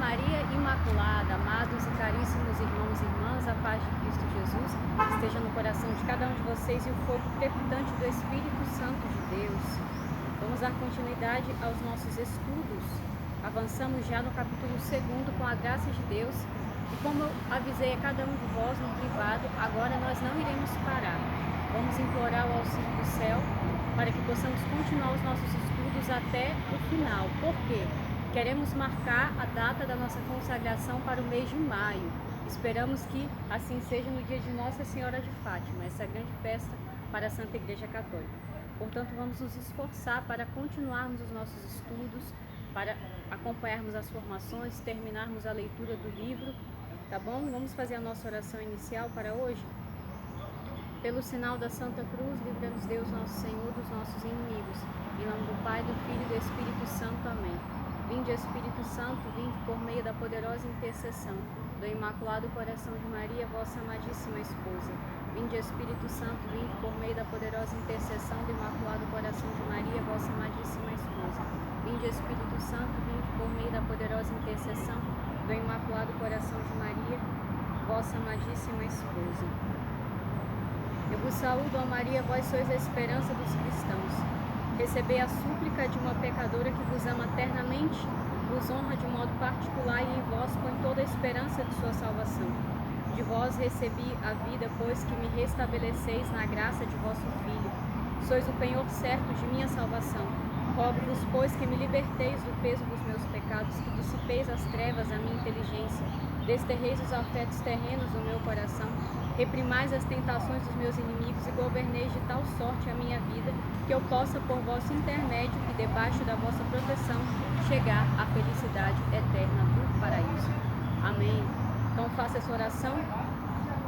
Maria Imaculada, amados e caríssimos irmãos e irmãs, a paz de Cristo Jesus esteja no coração de cada um de vocês e o fogo crepitante do Espírito Santo de Deus. Vamos dar continuidade aos nossos estudos. Avançamos já no capítulo 2 com a graça de Deus e como eu avisei a cada um de vós no privado, agora nós não iremos parar. Vamos implorar o auxílio do céu para que possamos continuar os nossos estudos até o final. Por quê? Queremos marcar a data da nossa consagração para o mês de maio. Esperamos que assim seja no dia de Nossa Senhora de Fátima, essa grande festa para a Santa Igreja Católica. Portanto, vamos nos esforçar para continuarmos os nossos estudos, para acompanharmos as formações, terminarmos a leitura do livro, tá bom? Vamos fazer a nossa oração inicial para hoje? Pelo sinal da Santa Cruz, livra-nos Deus, nosso Senhor, dos nossos inimigos. Em nome do Pai, do Filho e do Espírito Santo. Amém. Vinde, Espírito Santo, vinde por meio da poderosa intercessão do Imaculado Coração de Maria, vossa amadíssima esposa. Vinde, Espírito Santo, vinde por meio da poderosa intercessão do Imaculado Coração de Maria, vossa amadíssima esposa. Vinde, Espírito Santo, vinde por meio da poderosa intercessão do Imaculado Coração de Maria, vossa amadíssima esposa. Eu vos saúdo, ó Maria, vós sois a esperança dos cristãos. Recebei a súplica de uma pecadora que vos ama eternamente, vos honra de modo particular e em vós põe toda a esperança de sua salvação. De vós recebi a vida, pois que me restabeleceis na graça de vosso Filho. Sois o penhor certo de minha salvação. Rogo-vos, pois, que me liberteis do peso dos meus pecados, que dissipeis as trevas da minha inteligência, desterreis os afetos terrenos do meu coração, reprimais as tentações dos meus inimigos e governeis de tal sorte a minha vida, que eu possa, por vosso intermédio e debaixo da vossa proteção, chegar à felicidade eterna do paraíso. Amém. Então faça essa oração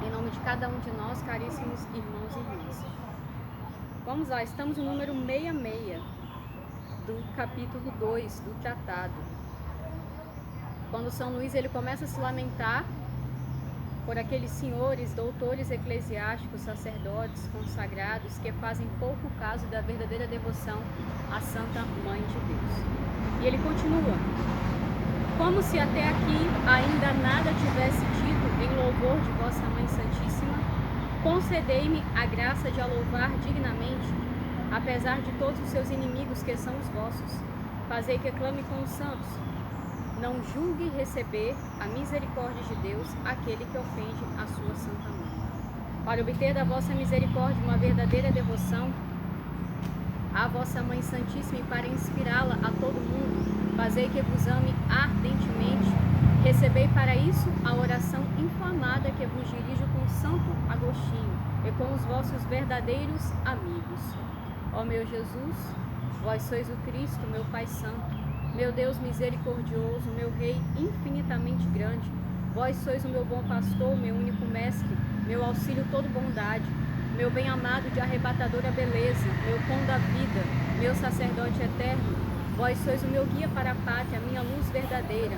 em nome de cada um de nós, caríssimos irmãos e irmãs. Vamos lá, estamos no número 66 do capítulo 2 do tratado. Quando São Luís ele começa a se lamentar por aqueles senhores, doutores eclesiásticos, sacerdotes, consagrados, que fazem pouco caso da verdadeira devoção à Santa Mãe de Deus. E ele continua: como se até aqui ainda nada tivesse dito em louvor de vossa Mãe Santíssima, concedei-me a graça de a louvar dignamente, apesar de todos os seus inimigos que são os vossos. Fazei que clame com os santos. Não julgue receber a misericórdia de Deus aquele que ofende a sua Santa Mãe. Para obter da vossa misericórdia uma verdadeira devoção à vossa Mãe Santíssima e para inspirá-la a todo mundo, fazei que vos ame ardentemente. Recebei para isso a oração inflamada que vos dirijo com Santo Agostinho e com os vossos verdadeiros amigos. Ó meu Jesus, vós sois o Cristo, meu Pai Santo, meu Deus misericordioso, meu Rei infinitamente grande, vós sois o meu bom pastor, meu único mestre, meu auxílio todo bondade, meu bem-amado de arrebatadora beleza, meu pão da vida, meu sacerdote eterno, vós sois o meu guia para a pátria, minha luz verdadeira,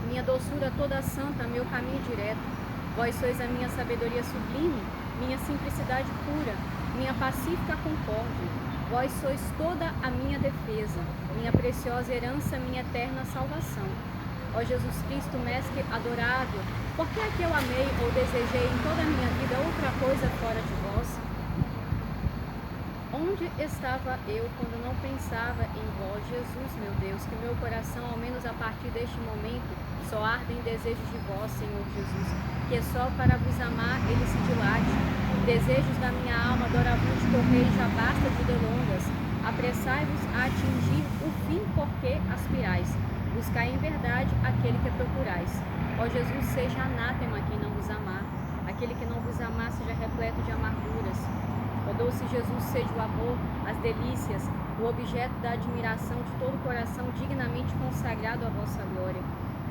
minha doçura toda santa, meu caminho direto, vós sois a minha sabedoria sublime, minha simplicidade pura, minha pacífica concórdia, vós sois toda a minha defesa, minha preciosa herança, minha eterna salvação. Ó Jesus Cristo, Mestre adorável, por que é que eu amei ou desejei em toda a minha vida outra coisa fora de vós? Onde estava eu quando não pensava em vós, Jesus, meu Deus, que meu coração, ao menos a partir deste momento, só arde em desejo de vós, Senhor Jesus, que só para vos amar ele se dilate. Desejos da minha alma, doravante correi, já basta de delongas. Apressai-vos a atingir o fim porque aspirais. Buscai em verdade aquele que procurais. Ó Jesus, seja anátema quem não vos amar. Aquele que não vos amar seja repleto de amarguras. Ó doce Jesus, seja o amor, as delícias, o objeto da admiração de todo coração dignamente consagrado à vossa glória.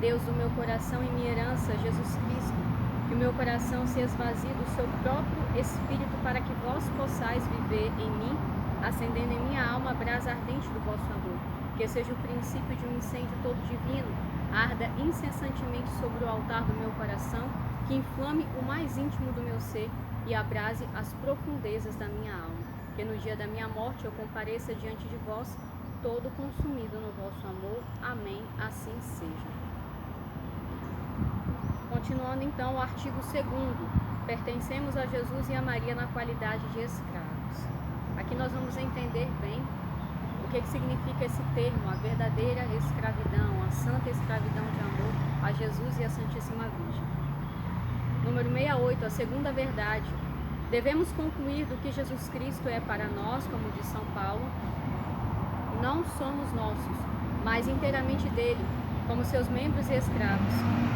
Deus do meu coração e minha herança, Jesus Cristo, que o meu coração se esvazie do seu próprio Espírito para que vós possais viver em mim, acendendo em minha alma a brasa ardente do vosso amor. Que seja o princípio de um incêndio todo divino, arda incessantemente sobre o altar do meu coração, que inflame o mais íntimo do meu ser e abrase as profundezas da minha alma. Que no dia da minha morte eu compareça diante de vós, todo consumido no vosso amor. Amém. Assim seja. Continuando então o artigo 2º, pertencemos a Jesus e a Maria na qualidade de escravos. Aqui nós vamos entender bem o que significa esse termo, a verdadeira escravidão, a santa escravidão de amor a Jesus e a Santíssima Virgem. Número 68, a segunda verdade. Devemos concluir do que Jesus Cristo é para nós, como diz São Paulo, não somos nossos, mas inteiramente dele, como seus membros e escravos,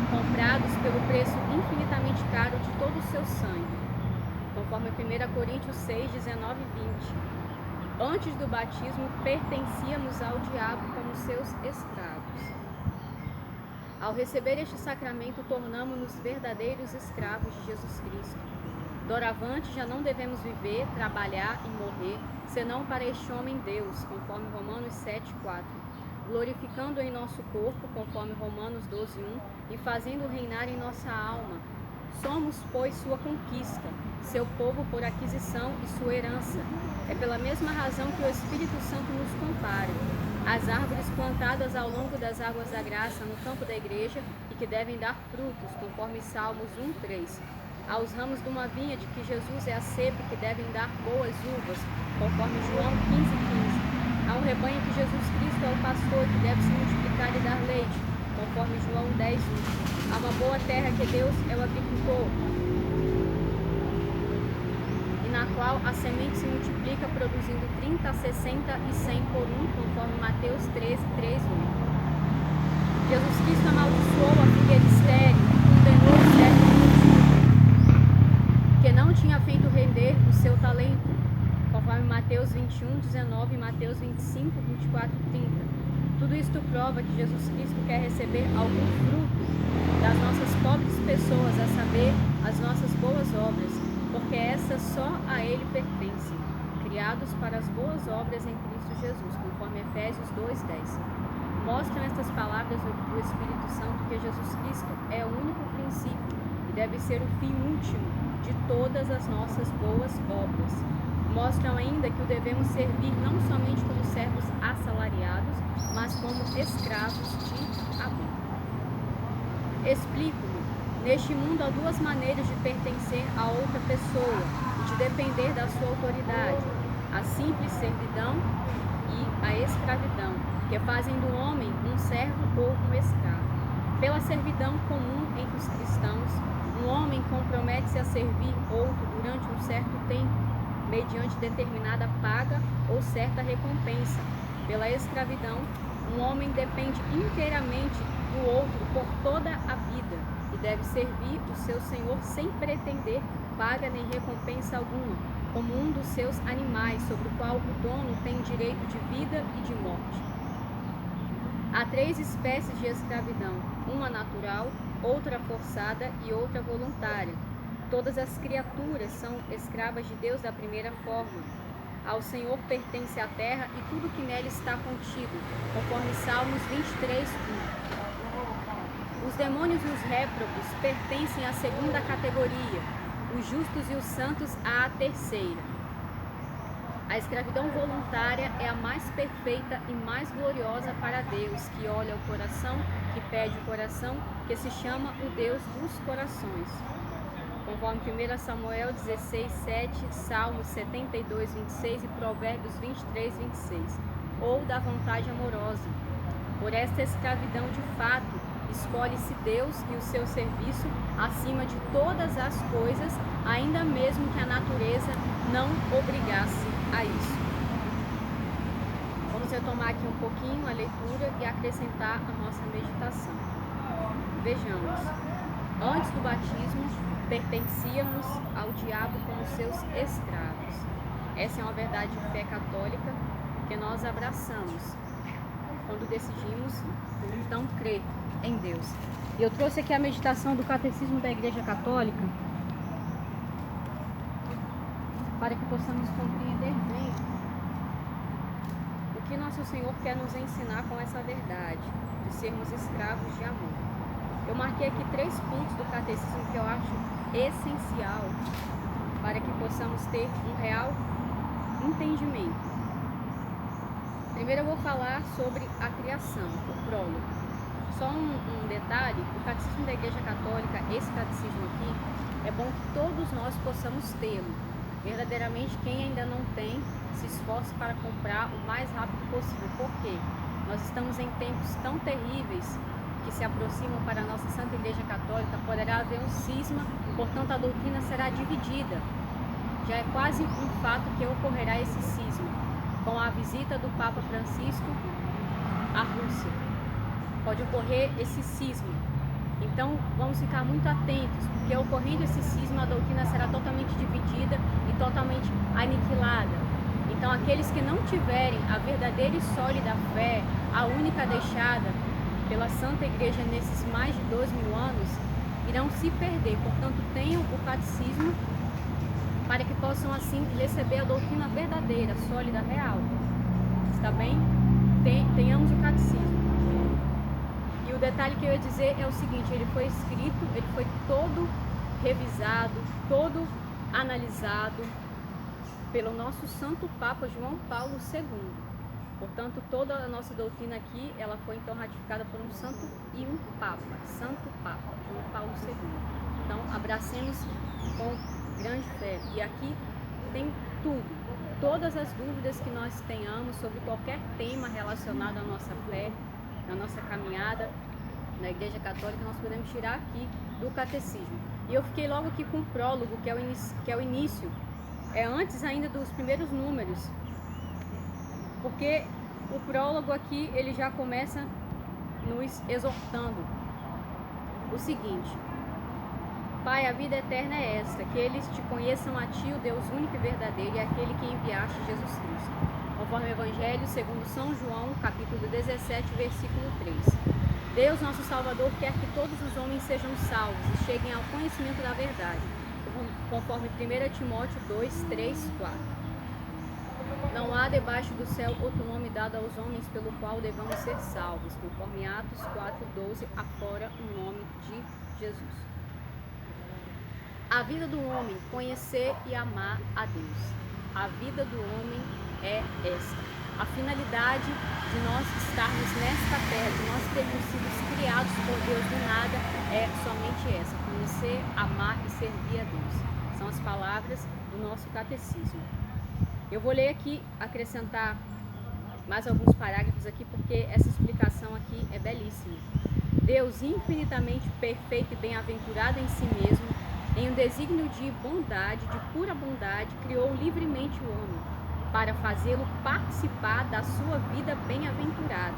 comprados pelo preço infinitamente caro de todo o seu sangue, conforme 1 Coríntios 6, 19 e 20. Antes do batismo, pertencíamos ao diabo como seus escravos. Ao receber este sacramento, tornamo-nos verdadeiros escravos de Jesus Cristo. Doravante, já não devemos viver, trabalhar e morrer, senão para este homem Deus, conforme Romanos 7, 4. Glorificando em nosso corpo, conforme Romanos 12, 1, e fazendo reinar em nossa alma. Somos, pois, sua conquista, seu povo por aquisição e sua herança. É pela mesma razão que o Espírito Santo nos compara. As árvores plantadas ao longo das águas da graça no campo da igreja e que devem dar frutos, conforme Salmos 1, 3. Aos ramos de uma vinha de que Jesus é a cepa que devem dar boas uvas, conforme João 15, 15. Há um rebanho que Jesus Cristo é o pastor que deve se multiplicar e dar leite, conforme João 10, 1. Há uma boa terra que Deus é o agricultor, e na qual a semente se multiplica, produzindo 30, 60 e 100 por um, conforme Mateus 13, 3, 1. Jesus Cristo amaldiçoou a figueira estéril, condenou o servo que não tinha feito render o seu talento, conforme Mateus 21, 19 e Mateus 25, 24 e 30. Tudo isto prova que Jesus Cristo quer receber algum fruto das nossas pobres pessoas, a saber, as nossas boas obras, porque essas só a Ele pertencem, criados para as boas obras em Cristo Jesus, conforme Efésios 2, 10. Mostram estas palavras do Espírito Santo que Jesus Cristo é o único princípio e deve ser o fim último de todas as nossas boas obras. Mostram ainda que o devemos servir não somente como servos assalariados, mas como escravos de amor. Explico-me. Neste mundo há duas maneiras de pertencer a outra pessoa e de depender da sua autoridade: a simples servidão e a escravidão, que fazem do homem um servo ou um escravo. Pela servidão comum entre os cristãos, um homem compromete-se a servir outro durante um certo tempo, mediante determinada paga ou certa recompensa. Pela escravidão, um homem depende inteiramente do outro por toda a vida e deve servir o seu senhor sem pretender paga nem recompensa alguma, como um dos seus animais, sobre o qual o dono tem direito de vida e de morte. Há 3 espécies de escravidão: uma natural, outra forçada e outra voluntária. Todas as criaturas são escravas de Deus da primeira forma. Ao Senhor pertence a terra e tudo que nela está contido, conforme Salmos 23, 1. Os demônios e os réprobos pertencem à segunda categoria, os justos e os santos à terceira. A escravidão voluntária é a mais perfeita e mais gloriosa para Deus, que olha o coração, que pede o coração, que se chama o Deus dos corações. Conforme 1 Samuel 16, 7, Salmos 72, 26 e Provérbios 23, 26. Ou da vontade amorosa. Por esta escravidão de fato, escolhe-se Deus e o seu serviço acima de todas as coisas, ainda mesmo que a natureza não obrigasse a isso. Vamos retomar aqui um pouquinho a leitura e acrescentar a nossa meditação. Vejamos. Antes do batismo, pertencíamos ao diabo como seus escravos. Essa é uma verdade de fé católica que nós abraçamos quando decidimos, então, crer em Deus. E eu trouxe aqui a meditação do Catecismo da Igreja Católica para que possamos compreender bem o que Nosso Senhor quer nos ensinar com essa verdade de sermos escravos de amor. Eu marquei aqui 3 pontos do Catecismo que eu acho essencial para que possamos ter um real entendimento. Primeiro eu vou falar sobre a criação, o prólogo. Só um detalhe, o Catecismo da Igreja Católica, esse catecismo aqui, é bom que todos nós possamos tê-lo. Verdadeiramente, quem ainda não tem, se esforce para comprar o mais rápido possível. Por quê? Nós estamos em tempos tão terríveis que se aproximam para a nossa Santa Igreja Católica, poderá haver um cisma, portanto a doutrina será dividida. Já é quase um fato que ocorrerá esse cisma, com a visita do Papa Francisco à Rússia. Pode ocorrer esse cisma. Então vamos ficar muito atentos, porque ocorrendo esse cisma, a doutrina será totalmente dividida e totalmente aniquilada. Então aqueles que não tiverem a verdadeira e sólida fé, a única deixada pela Santa Igreja nesses mais de 2.000 anos, irão se perder. Portanto, tenham o catecismo para que possam assim receber a doutrina verdadeira, sólida, real. Está bem? Tenhamos o catecismo. E o detalhe que eu ia dizer é o seguinte, ele foi escrito, ele foi todo revisado, todo analisado pelo nosso Santo Papa João Paulo II. Portanto, toda a nossa doutrina aqui, ela foi então ratificada por um santo e um papa, Santo Papa, João Paulo II. Então, abracemos com grande fé. E aqui tem tudo, todas as dúvidas que nós tenhamos sobre qualquer tema relacionado à nossa fé, à nossa caminhada na Igreja Católica, nós podemos tirar aqui do Catecismo. E eu fiquei logo aqui com o prólogo, que é o início, é antes ainda dos primeiros números, porque o prólogo aqui ele já começa nos exortando o seguinte: Pai, a vida eterna é esta, que eles te conheçam a ti, o Deus único e verdadeiro, e aquele que enviaste, Jesus Cristo. Conforme o Evangelho segundo São João, capítulo 17, versículo 3. Deus, nosso Salvador, quer que todos os homens sejam salvos e cheguem ao conhecimento da verdade, conforme 1 Timóteo 2, 3, 4. Não há debaixo do céu outro nome dado aos homens pelo qual devamos ser salvos, conforme Atos 4:12, afora o nome de Jesus. A vida do homem, conhecer e amar a Deus. A vida do homem é esta. A finalidade de nós estarmos nesta terra, de nós termos sido criados por Deus do nada, é somente essa: conhecer, amar e servir a Deus. São as palavras do nosso catecismo. Eu vou ler aqui, acrescentar mais alguns parágrafos aqui, porque essa explicação aqui é belíssima. Deus, infinitamente perfeito e bem-aventurado em si mesmo, em um desígnio de bondade, de pura bondade, criou livremente o homem, para fazê-lo participar da sua vida bem-aventurada.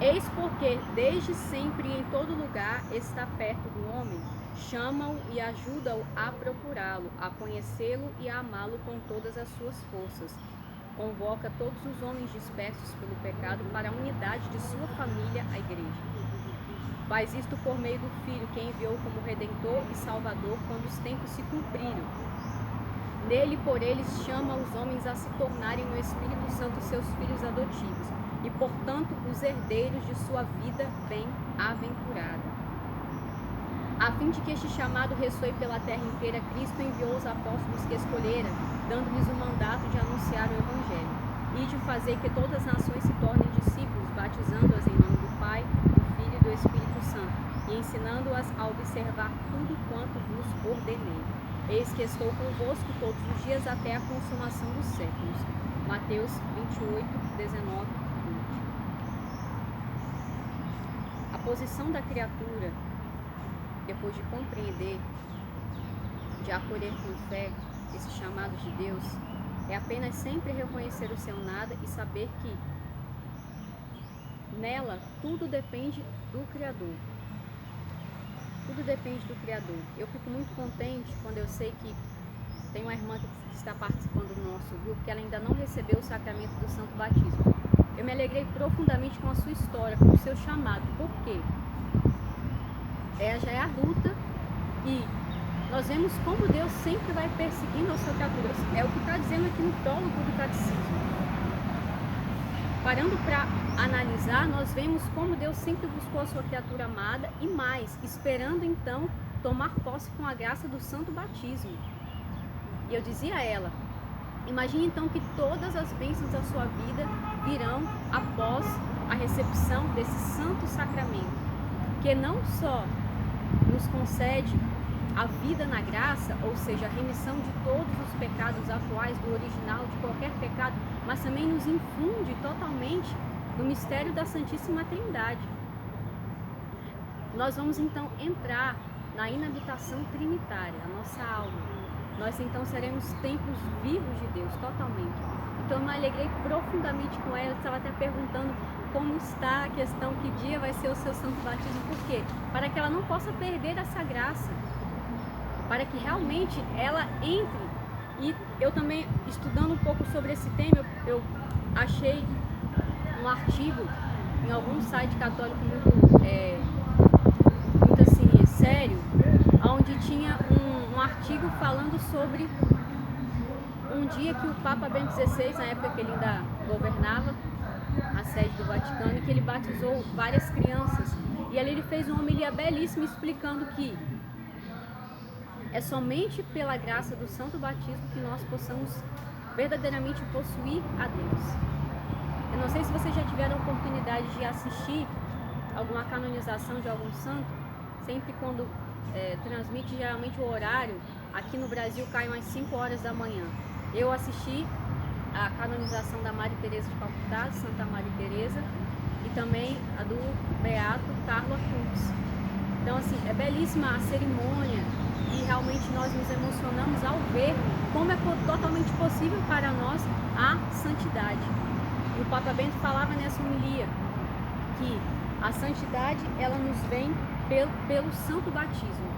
Eis porque, desde sempre e em todo lugar, está perto do homem, chama-o e ajuda-o a procurá-lo, a conhecê-lo e a amá-lo com todas as suas forças. Convoca todos os homens dispersos pelo pecado para a unidade de sua família, a Igreja. Faz isto por meio do Filho, que enviou como Redentor e Salvador quando os tempos se cumpriram. Nele, por eles, chama os homens a se tornarem no Espírito Santo seus filhos adotivos e, portanto, os herdeiros de sua vida bem-aventurada. A fim de que este chamado ressoe pela terra inteira, Cristo enviou os apóstolos que escolhera, dando-lhes o mandato de anunciar o Evangelho, e de fazer que todas as nações se tornem discípulos, batizando-as em nome do Pai, do Filho e do Espírito Santo, e ensinando-as a observar tudo quanto vos ordenei. Eis que estou convosco todos os dias até a consumação dos séculos. Mateus 28, 19, 20. A posição da criatura, depois de compreender, de acolher com fé esse chamado de Deus, é apenas sempre reconhecer o seu nada e saber que nela tudo depende do Criador. Tudo depende do Criador. Eu fico muito contente quando eu sei que tem uma irmã que está participando do nosso grupo que ela ainda não recebeu o sacramento do Santo Batismo. Eu me alegrei profundamente com a sua história, com o seu chamado. Por quê? Já é adulta e nós vemos como Deus sempre vai perseguindo a sua criatura. É o que está dizendo aqui no prólogo do Catecismo. Parando para analisar, nós vemos como Deus sempre buscou a sua criatura amada e mais, esperando então tomar posse com a graça do Santo Batismo. E eu dizia a ela, imagine então que todas as bênçãos da sua vida virão após a recepção desse santo sacramento, que não só nos concede a vida na graça, ou seja, a remissão de todos os pecados atuais, do original, de qualquer pecado, mas também nos infunde totalmente no mistério da Santíssima Trindade. Nós vamos então entrar na inabitação trinitária, a nossa alma. Nós então seremos templos vivos de Deus, totalmente. Então eu me alegrei profundamente com ela, estava até perguntando como está a questão, que dia vai ser o seu santo batismo, por quê? Para que ela não possa perder essa graça, para que realmente ela entre. E eu também, estudando um pouco sobre esse tema, eu achei um artigo em algum site católico muito assim, sério, onde tinha um artigo falando sobre um dia que o Papa Bento XVI, na época que ele ainda governava a sede do Vaticano, e que ele batizou várias crianças. E ali ele fez uma homilia belíssima explicando que é somente pela graça do santo batismo que nós possamos verdadeiramente possuir a Deus. Eu não sei se vocês já tiveram a oportunidade de assistir alguma canonização de algum santo. Sempre quando transmite, geralmente o horário, aqui no Brasil cai umas 5 horas da manhã. Eu assisti a canonização da Maria Teresa de Calcutá, Santa Maria Teresa, e também a do Beato Carlo Acutis. Então assim, é belíssima a cerimônia e realmente nós nos emocionamos ao ver como é totalmente possível para nós a santidade. E o Papa Bento falava nessa homilia que a santidade ela nos vem pelo santo batismo.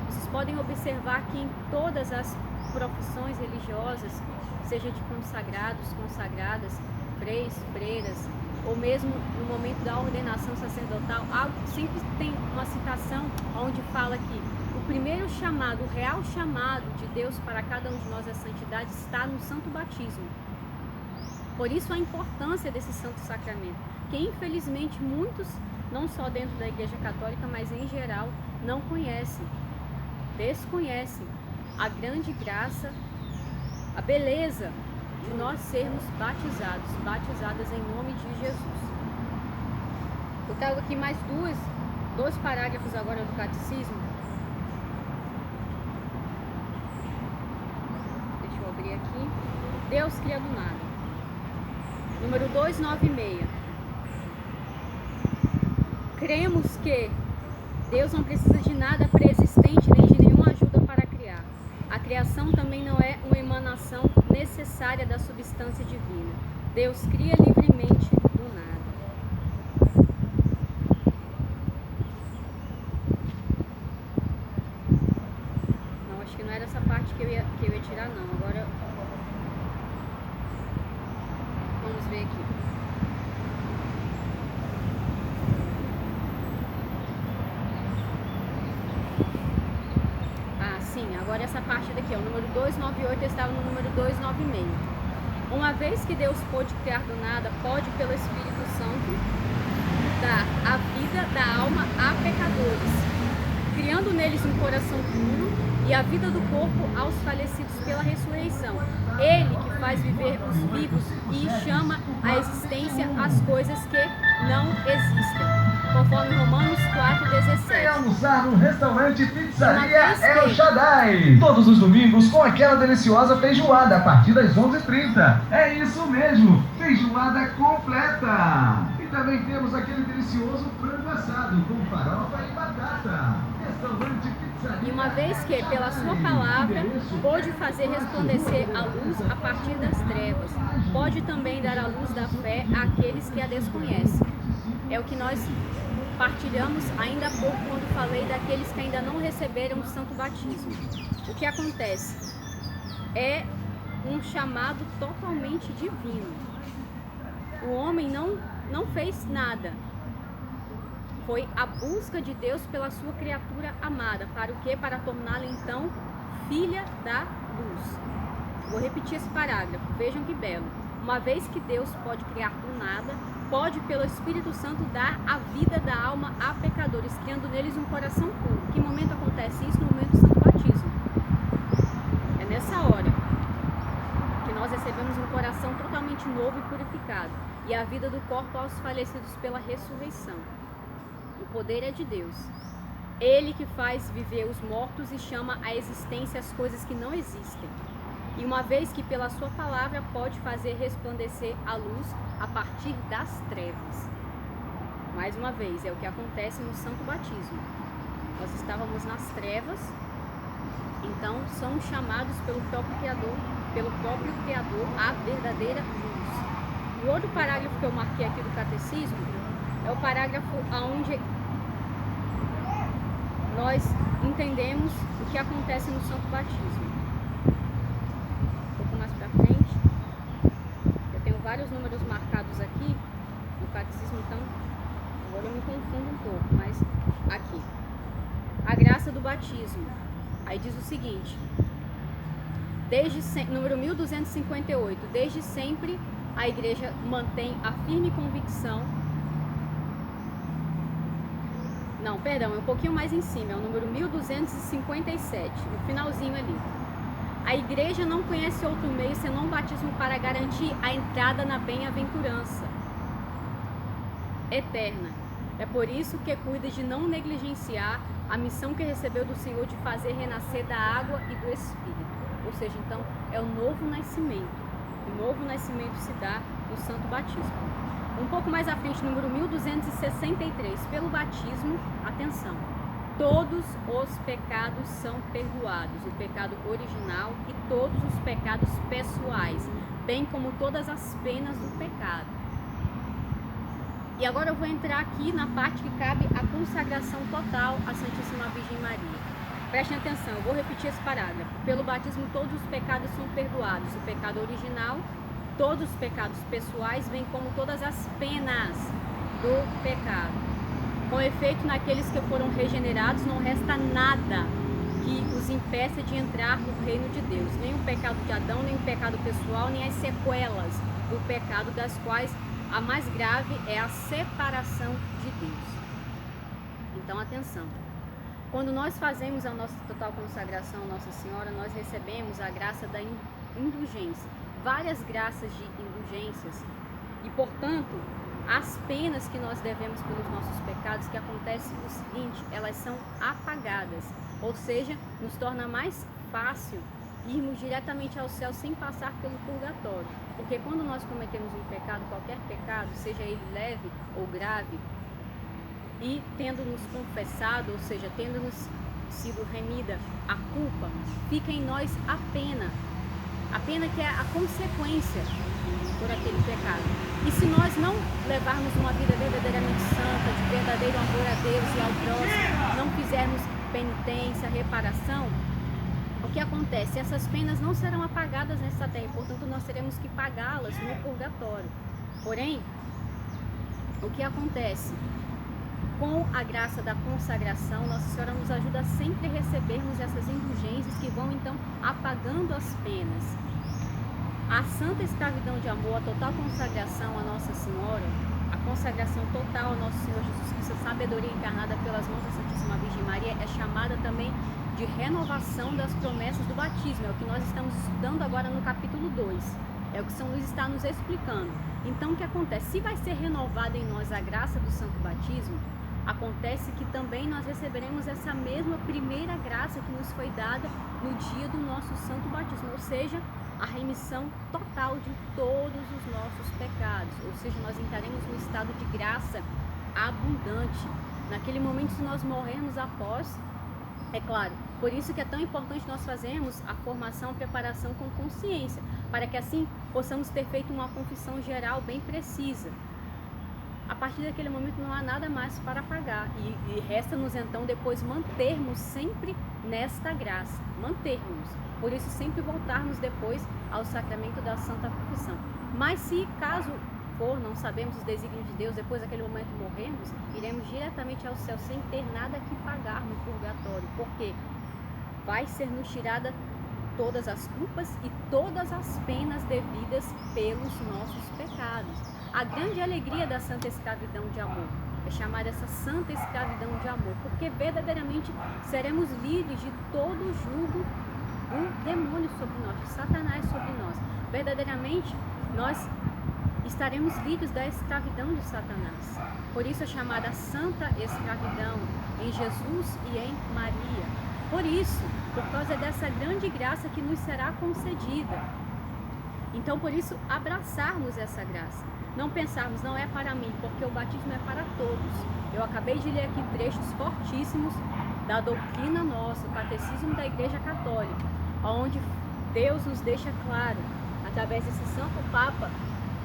Vocês podem observar que em todas as profissões religiosas, seja de consagrados, consagradas, freis, freiras, ou mesmo no momento da ordenação sacerdotal, sempre tem uma citação onde fala que o primeiro chamado, o real chamado de Deus para cada um de nós à santidade está no santo batismo. Por isso a importância desse santo sacramento, que infelizmente muitos, não só dentro da Igreja Católica, mas em geral, não conhecem, desconhecem a grande graça, a beleza de nós sermos batizadas em nome de Jesus. Eu trago aqui mais dois parágrafos agora do Catecismo. Deixa eu abrir aqui. Deus cria do nada. Número 296. Cremos que Deus não precisa de nada pré-existente nem de nenhuma ajuda para criar. A criação também não é uma emanação necessária da substância divina. Deus cria livremente do nada. Não, acho que não era essa parte que eu ia tirar, não. Agora, vamos ver aqui. Agora essa parte daqui, ó, o número 298 estava no número 296. Uma vez que Deus pôde criar do nada, pode pelo Espírito Santo dar a vida da alma a pecadores, criando neles um coração puro e a vida do corpo aos falecidos pela ressurreição. Ele que faz viver os vivos e chama à existência as coisas que não existem, conforme Romanos 4,17. Vem almoçar no restaurante Pizzaria El Shaddai, todos os domingos com aquela deliciosa feijoada a partir das 11h30. É isso mesmo, feijoada completa. E também temos aquele delicioso frango assado com farofa e batata. Restaurante Pizzaria. E uma vez que, pela sua palavra, pode fazer resplandecer a luz a partir das trevas, pode também dar a luz da fé àqueles que a desconhecem. É o que nós partilhamos ainda há pouco quando falei daqueles que ainda não receberam o santo batismo. O que acontece? É um chamado totalmente divino. O homem não fez nada. Foi a busca de Deus pela sua criatura amada. Para o quê? Para torná-la então filha da luz. Vou repetir esse parágrafo, vejam que belo. Uma vez que Deus pode criar do nada, pode pelo Espírito Santo dar a vida da alma a pecadores, criando neles um coração puro. Que momento acontece isso? No momento do santo batismo. É nessa hora que nós recebemos um coração totalmente novo e purificado. e a vida do corpo aos falecidos pela ressurreição. O poder é de Deus. Ele que faz viver os mortos e chama à existência as coisas que não existem. E uma vez que pela sua palavra pode fazer resplandecer a luz a partir das trevas. Mais uma vez, é o que acontece no Santo Batismo. Nós estávamos nas trevas, então somos chamados pelo próprio Criador à verdadeira luz. O outro parágrafo que eu marquei aqui do Catecismo é o parágrafo onde nós entendemos o que acontece no Santo Batismo. Um pouco mais para frente, eu tenho vários números marcados aqui no Catecismo, então agora eu me confundo um pouco, mas aqui. A graça do batismo. Aí diz o seguinte, número 1258, desde sempre a Igreja mantém a firme convicção. Não, perdão, é um pouquinho mais em cima, é o número 1257, no finalzinho ali. A Igreja não conhece outro meio senão o batismo para garantir a entrada na bem-aventurança eterna. É por isso que cuida de não negligenciar a missão que recebeu do Senhor de fazer renascer da água e do Espírito. Ou seja, então, é o novo nascimento. O novo nascimento se dá no Santo Batismo. Um pouco mais à frente, número 1263, pelo batismo, atenção, todos os pecados são perdoados, o pecado original e todos os pecados pessoais, bem como todas as penas do pecado. E agora eu vou entrar aqui na parte que cabe a consagração total à Santíssima Virgem Maria. Prestem atenção, eu vou repetir esse parágrafo. Pelo batismo todos os pecados são perdoados, o pecado original, todos os pecados pessoais, bem como todas as penas do pecado. Com efeito, naqueles que foram regenerados não resta nada que os impeça de entrar no reino de Deus. Nem o pecado de Adão, nem o pecado pessoal, nem as sequelas do pecado, das quais a mais grave é a separação de Deus. Então, atenção. Quando nós fazemos a nossa total consagração a Nossa Senhora, nós recebemos a graça da indulgência. Várias graças de indulgências. E, portanto, as penas que nós devemos pelos nossos pecados, que acontece o seguinte, elas são apagadas. Ou seja, nos torna mais fácil irmos diretamente ao céu sem passar pelo purgatório. Porque quando nós cometemos um pecado, qualquer pecado, seja ele leve ou grave, e tendo-nos confessado, ou seja, tendo-nos sido remida a culpa, fica em nós a pena que é a consequência por aquele pecado. E se nós não levarmos uma vida verdadeiramente santa, de verdadeiro amor a Deus e ao próximo, não fizermos penitência, reparação, o que acontece? Essas penas não serão apagadas nessa terra, portanto nós teremos que pagá-las no purgatório. Porém, o que acontece? Com a graça da consagração, Nossa Senhora nos ajuda a sempre recebermos essas indulgências que vão então apagando as penas. A santa escravidão de amor, a total consagração a Nossa Senhora, a consagração total ao nosso Senhor Jesus Cristo, a sabedoria encarnada pelas mãos da Santíssima Virgem Maria, é chamada também de renovação das promessas do batismo. É o que nós estamos estudando agora no capítulo 2. É o que São Luís está nos explicando. Então, o que acontece? Se vai ser renovada em nós a graça do Santo Batismo, acontece que também nós receberemos essa mesma primeira graça que nos foi dada no dia do nosso Santo Batismo, ou seja, a remissão total de todos os nossos pecados, ou seja, nós entraremos no estado de graça abundante. Naquele momento, se nós morrermos após, é claro, por isso que é tão importante nós fazermos a formação, a preparação com consciência, para que assim possamos ter feito uma confissão geral bem precisa. A partir daquele momento não há nada mais para pagar e resta-nos então depois mantermos sempre nesta graça, mantermos. Por isso sempre voltarmos depois ao sacramento da Santa Confissão. Mas se caso for, não sabemos os desígnios de Deus, depois daquele momento morrermos, iremos diretamente ao céu sem ter nada que pagar no purgatório, porque vai ser nos tirada todas as culpas e todas as penas devidas pelos nossos pecados. A grande alegria da santa escravidão de amor é chamar essa santa escravidão de amor, porque verdadeiramente seremos livres de todo o jugo do demônio sobre nós, de Satanás sobre nós. Verdadeiramente nós estaremos livres da escravidão de Satanás. Por isso é chamada santa escravidão em Jesus e em Maria. Por isso, por causa dessa grande graça que nos será concedida. Então, por isso, abraçarmos essa graça. Não pensarmos, não é para mim, porque o batismo é para todos. Eu acabei de ler aqui trechos fortíssimos da doutrina nossa, o catecismo da Igreja Católica, onde Deus nos deixa claro, através desse Santo Papa,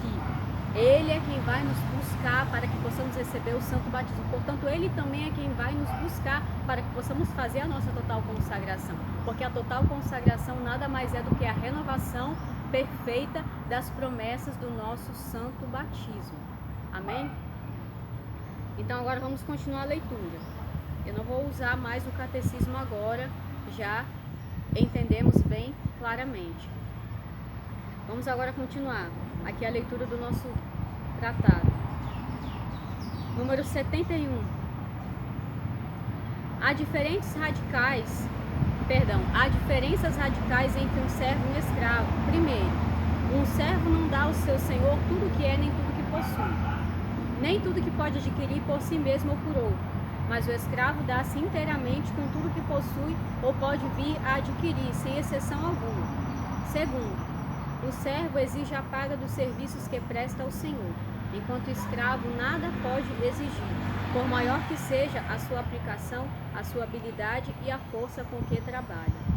que Ele é quem vai nos buscar para que possamos receber o Santo Batismo. Portanto, Ele também é quem vai nos buscar para que possamos fazer a nossa total consagração. Porque a total consagração nada mais é do que a renovação perfeita das promessas do nosso Santo Batismo. Amém? Então agora vamos continuar a leitura. Eu não vou usar mais o catecismo agora, já entendemos bem claramente. Vamos agora continuar aqui a leitura do nosso tratado. Número 71. Há diferenças radicais entre um servo e um escravo. Primeiro, um servo não dá ao seu senhor tudo o que é nem tudo o que possui, nem tudo que pode adquirir por si mesmo ou por outro, mas o escravo dá-se inteiramente com tudo que possui ou pode vir a adquirir, sem exceção alguma. Segundo, o servo exige a paga dos serviços que presta ao senhor, enquanto o escravo nada pode exigir, por maior que seja a sua aplicação, a sua habilidade e a força com que trabalha.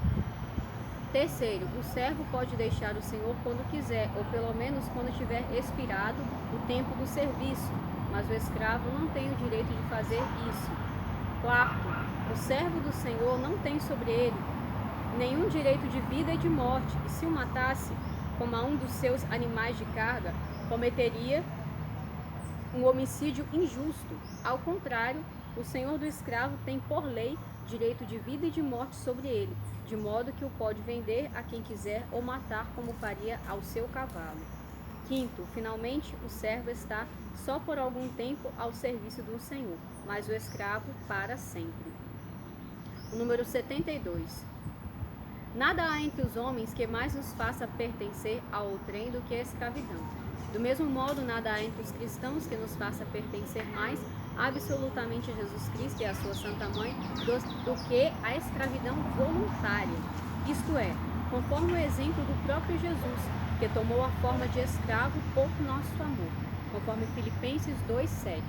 Terceiro, o servo pode deixar o senhor quando quiser, ou pelo menos quando tiver expirado o tempo do serviço, mas o escravo não tem o direito de fazer isso. Quarto, o servo do senhor não tem sobre ele nenhum direito de vida e de morte, e se o matasse, como a um dos seus animais de carga, cometeria um homicídio injusto. Ao contrário, o senhor do escravo tem por lei direito de vida e de morte sobre ele, de modo que o pode vender a quem quiser ou matar como faria ao seu cavalo. Quinto, finalmente, o servo está só por algum tempo ao serviço do senhor, mas o escravo para sempre. O número 72. Nada há entre os homens que mais nos faça pertencer ao outrem do que a escravidão. Do mesmo modo, nada há entre os cristãos que nos faça pertencer mais absolutamente a Jesus Cristo e a sua Santa Mãe do que a escravidão voluntária. Isto é, conforme o exemplo do próprio Jesus, que tomou a forma de escravo por nosso amor, conforme Filipenses 2,7.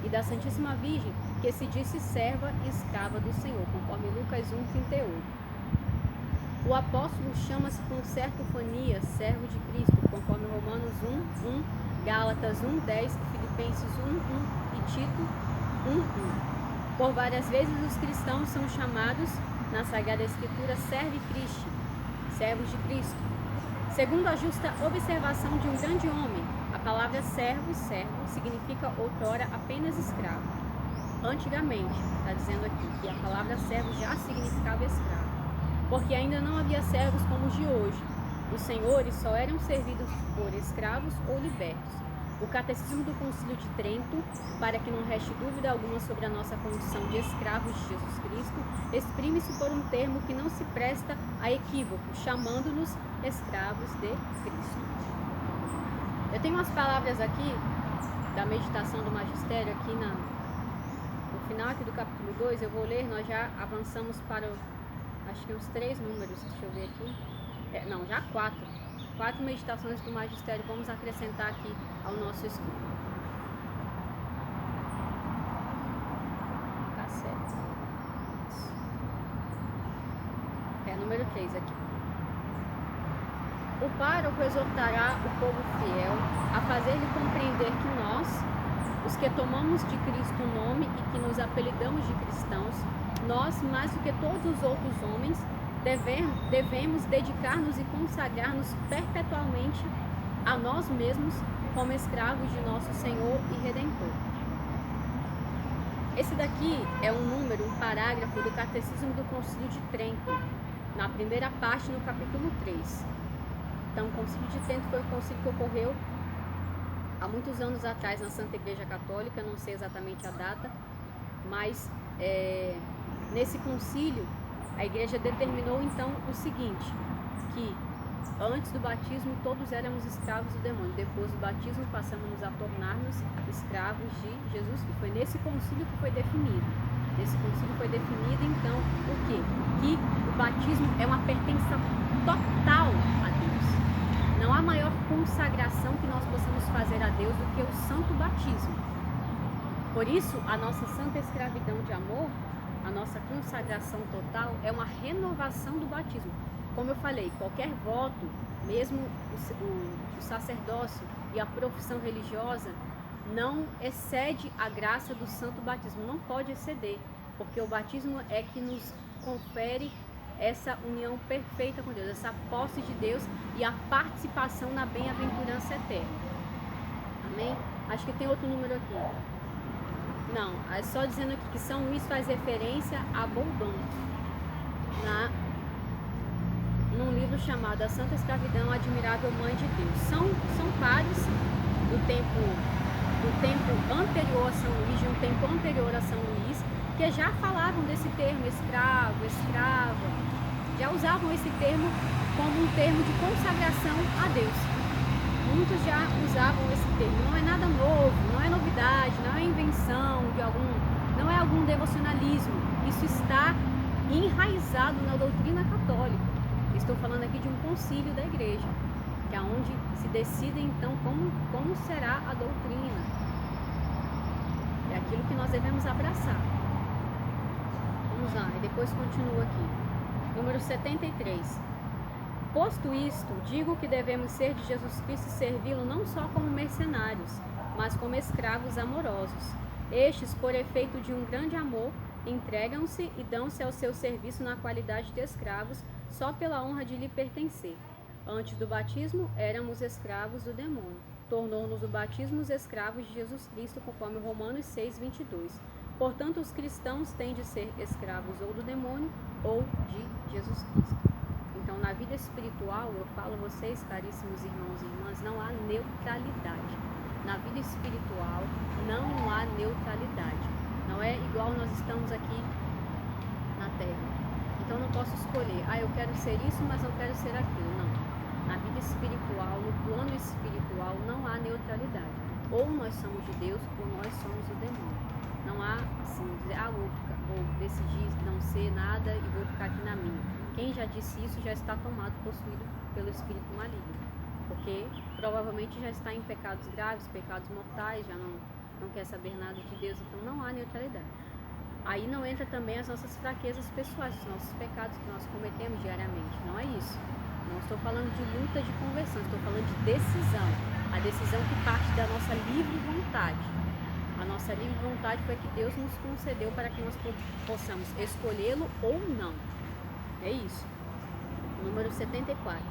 E da Santíssima Virgem, que se disse serva e escrava do Senhor, conforme Lucas 1,38. O apóstolo chama-se com certa eufonia servo de Cristo, conforme Romanos 1:1, Gálatas 1:10, Filipenses 1:1 e Tito 1:1. Por várias vezes os cristãos são chamados na Sagrada Escritura servi Christi, servos de Cristo. Segundo a justa observação de um grande homem, a palavra servo significa outrora apenas escravo. Antigamente, está dizendo aqui que a palavra servo já significava escravo, porque ainda não havia servos como os de hoje. Os senhores só eram servidos por escravos ou libertos. O Catecismo do Concílio de Trento, para que não reste dúvida alguma sobre a nossa condição de escravos de Jesus Cristo, exprime-se por um termo que não se presta a equívoco, chamando-nos escravos de Cristo. Eu tenho umas palavras aqui da meditação do Magistério, aqui no final aqui do capítulo 2, eu vou ler, nós já avançamos para, acho que uns 3 números, deixa eu ver aqui, não, já 4 meditações do Magistério, vamos acrescentar aqui ao nosso estudo. Tá certo. Número 3 aqui. O pároco exortará o povo fiel a fazer-lhe compreender que nós, os que tomamos de Cristo o nome e que nos apelidamos de cristãos, nós, mais do que todos os outros homens, devemos dedicar-nos e consagrar-nos perpetualmente a nós mesmos como escravos de nosso Senhor e Redentor. Esse daqui é um número, um parágrafo do Catecismo do Concílio de Trento, na primeira parte, no capítulo 3. Então, o Concílio de Trento foi um concílio que ocorreu há muitos anos atrás na Santa Igreja Católica, não sei exatamente a data, mas nesse concílio a Igreja determinou então o seguinte, que Antes do batismo, todos éramos escravos do demônio. Depois do batismo, passamos a tornar-nos escravos de Jesus Cristo. Foi nesse concílio que foi definido. Nesse concílio foi definido, então, o quê? Que o batismo é uma pertença total a Deus. Não há maior consagração que nós possamos fazer a Deus do que o santo batismo. Por isso, a nossa santa escravidão de amor, a nossa consagração total, é uma renovação do batismo. Como eu falei, qualquer voto, mesmo o sacerdócio e a profissão religiosa, não excede a graça do santo batismo, não pode exceder, porque o batismo é que nos confere essa união perfeita com Deus, essa posse de Deus e a participação na bem-aventurança eterna. Amém? Acho que tem outro número aqui. Não, é só dizendo aqui que São Luís faz referência a Boldon, num livro chamado A Santa Escravidão, Admirável Mãe de Deus. São padres do tempo anterior a São Luís, de um tempo anterior a São Luís, que já falavam desse termo escravo, escrava, já usavam esse termo como um termo de consagração a Deus. Muitos já usavam esse termo. Não é nada novo, não é novidade, não é invenção não é algum devocionalismo. Isso está enraizado na doutrina católica. Estou falando aqui de um concílio da igreja, que é onde se decide então como será a doutrina. É aquilo que nós devemos abraçar. Vamos lá, e depois continua aqui. Número 73. Posto isto, digo que devemos ser de Jesus Cristo e servi-lo não só como mercenários, mas como escravos amorosos. Estes, por efeito de um grande amor, entregam-se e dão-se ao seu serviço na qualidade de escravos, só pela honra de lhe pertencer. Antes do batismo, éramos escravos do demônio. Tornou-nos o batismo os escravos de Jesus Cristo, conforme Romanos 6:22. Portanto, os cristãos têm de ser escravos ou do demônio ou de Jesus Cristo. Então, na vida espiritual, eu falo a vocês, caríssimos irmãos e irmãs, não há neutralidade. Na vida espiritual, não há neutralidade. Não é igual nós estamos aqui na Terra. Então, não posso escolher, eu quero ser isso, mas não quero ser aquilo. Não. Na vida espiritual, no plano espiritual, não há neutralidade. Ou nós somos de Deus, ou nós somos o demônio. Não há, assim, dizer, vou decidir não ser nada e vou ficar aqui na minha. Quem já disse isso já está tomado, possuído pelo espírito maligno. Porque provavelmente já está em pecados graves, pecados mortais, já não quer saber nada de Deus. Então não há neutralidade. Aí não entra também as nossas fraquezas pessoais, os nossos pecados que nós cometemos diariamente. Não é isso. Não estou falando de luta de conversão, estou falando de decisão. A decisão que parte da nossa livre vontade. A nossa livre vontade foi que Deus nos concedeu para que nós possamos escolhê-lo ou não. É isso. Número 74.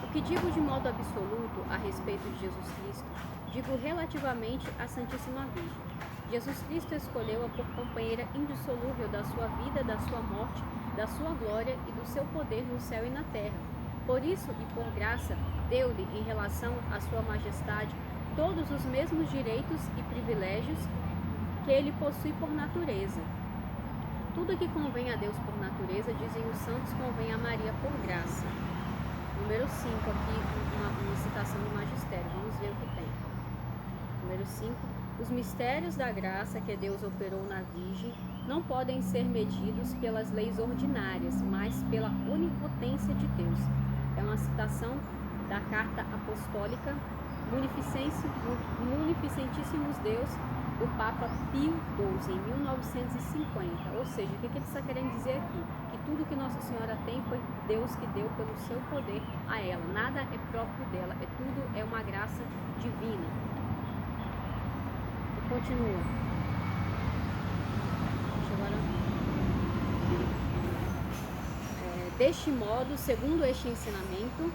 O que digo de modo absoluto a respeito de Jesus Cristo, digo relativamente à Santíssima Virgem. Jesus Cristo escolheu-a por companheira indissolúvel da sua vida, da sua morte, da sua glória e do seu poder no céu e na terra. Por isso e por graça, deu-lhe, em relação à sua majestade, todos os mesmos direitos e privilégios que ele possui por natureza. Tudo que convém a Deus por natureza, dizem os santos, convém a Maria por graça. Número 5, aqui uma citação do magistério, vamos ver o que tem. Número 5. Os mistérios da graça que Deus operou na Virgem não podem ser medidos pelas leis ordinárias, mas pela onipotência de Deus. É uma citação da carta apostólica Munificentíssimos Deus, do Papa Pio XII, em 1950. Ou seja, o que ele está querendo dizer aqui? Que tudo que Nossa Senhora tem foi Deus que deu pelo seu poder a ela. Nada é próprio dela, tudo é uma graça divina. E continua. Deste modo, segundo este ensinamento,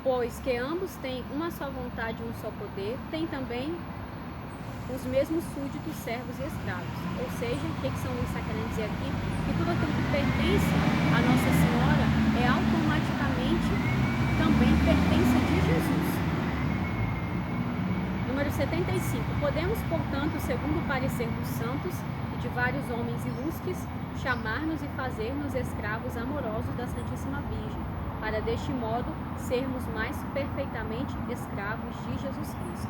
pois que ambos têm uma só vontade e um só poder, têm também os mesmos súditos, servos e escravos. Ou seja, o que São Luís está querendo dizer aqui? Que tudo aquilo que pertence a Nossa Senhora é automaticamente também pertence de Jesus. Número 75. Podemos, portanto, segundo o parecer dos santos e de vários homens ilustres, chamar-nos e fazer-nos escravos amorosos da Santíssima Virgem, para deste modo sermos mais perfeitamente escravos de Jesus Cristo.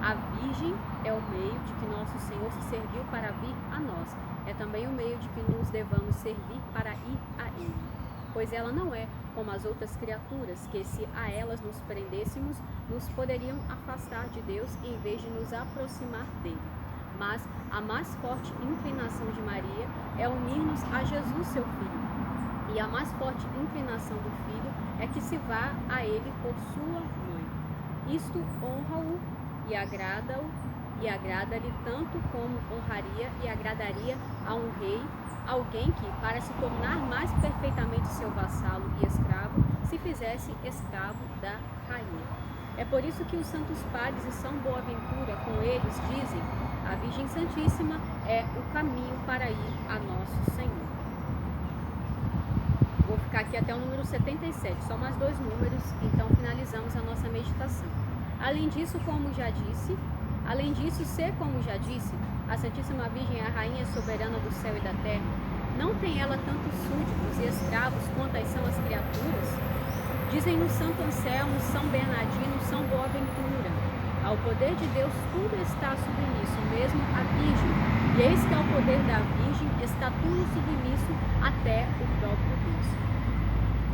A Virgem é o meio de que nosso Senhor se serviu para vir a nós. É também o meio de que nos devamos servir para ir a Ele. Pois ela não é como as outras criaturas, que se a elas nos prendêssemos, nos poderiam afastar de Deus em vez de nos aproximar dele. Mas a mais forte inclinação de Maria é unir-nos a Jesus, seu Filho. E a mais forte inclinação do Filho é que se vá a ele por sua mãe. Isto honra-o e agrada-o, e agrada-lhe tanto como honraria e agradaria a um rei, alguém que, para se tornar mais perfeitamente seu vassalo e escravo, se fizesse escravo da rainha. É por isso que os santos padres de São Boaventura, com eles, dizem: a Virgem Santíssima é o caminho para ir a nosso Senhor. Vou ficar aqui até o número 77, só mais 2 números, então finalizamos a nossa meditação. Além disso, ser como já disse, a Santíssima Virgem é a Rainha soberana do céu e da terra. Não tem ela tantos súditos e escravos quantas são as criaturas? Dizem-nos Santo Anselmo, São Bernardino, São Boaventura: ao poder de Deus tudo está submisso, mesmo a Virgem. E eis que ao poder da Virgem está tudo submisso, até o próprio Deus.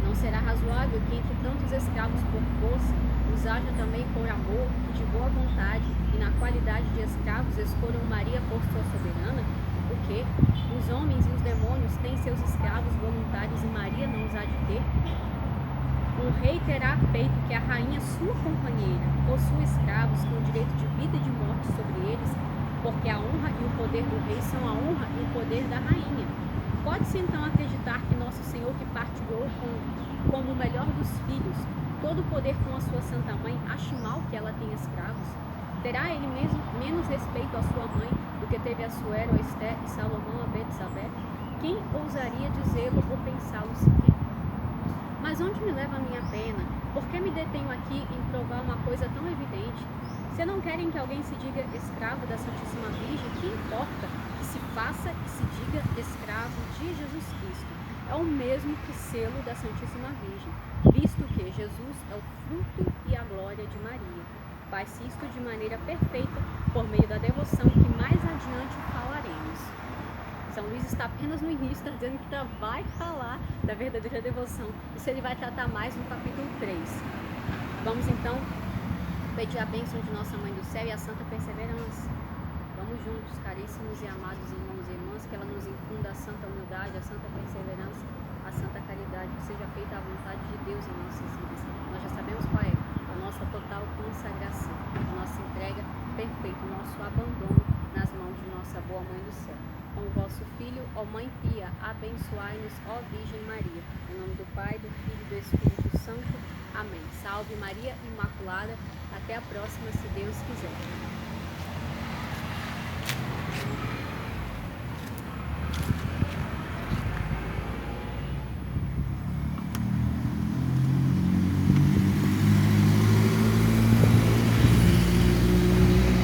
Não será razoável que entre tantos escravos por força, os haja também por amor e de boa vontade, e na qualidade de escravos escolham Maria por sua soberana? Porque os homens e os demônios têm seus escravos voluntários e Maria não os há de ter? Um rei terá feito que a rainha, sua companheira, possua escravos com direito de vida e de morte sobre eles, porque a honra e o poder do rei são a honra e o poder da rainha. Pode-se então acreditar que nosso Senhor, que partilhou como o melhor dos filhos todo o poder com a sua santa mãe, ache mal que ela tenha escravos? Terá ele mesmo menos respeito à sua mãe do que teve a Assuero, a Esté e Salomão a Betsabé? Quem ousaria dizê-lo ou pensá-lo sequer? Mas onde me leva a minha pena? Por que me detenho aqui em provar uma coisa tão evidente? Se não querem que alguém se diga escravo da Santíssima Virgem, que importa que se faça e se diga escravo de Jesus Cristo? É o mesmo que selo da Santíssima Virgem, visto que Jesus é o fruto e a glória de Maria. Faz-se isto de maneira perfeita por meio da devoção que mais adiante falaremos. São Luís está apenas no início, está dizendo que ainda vai falar da verdadeira devoção. Isso ele vai tratar mais no capítulo 3. Vamos então pedir a bênção de Nossa Mãe do Céu e a Santa Perseverança. Vamos juntos, caríssimos e amados irmãos e irmãs, que ela nos infunda a santa humildade, a santa perseverança, a santa caridade, que seja feita a vontade de Deus em nossas vidas. Nós já sabemos qual é a nossa total consagração, a nossa entrega perfeita, o nosso abandono nas mãos de nossa boa Mãe do Céu. Com o vosso Filho, ó Mãe Pia, abençoai-nos, ó Virgem Maria. Em nome do Pai, do Filho e do Espírito Santo. Amém. Salve Maria Imaculada. Até a próxima, se Deus quiser.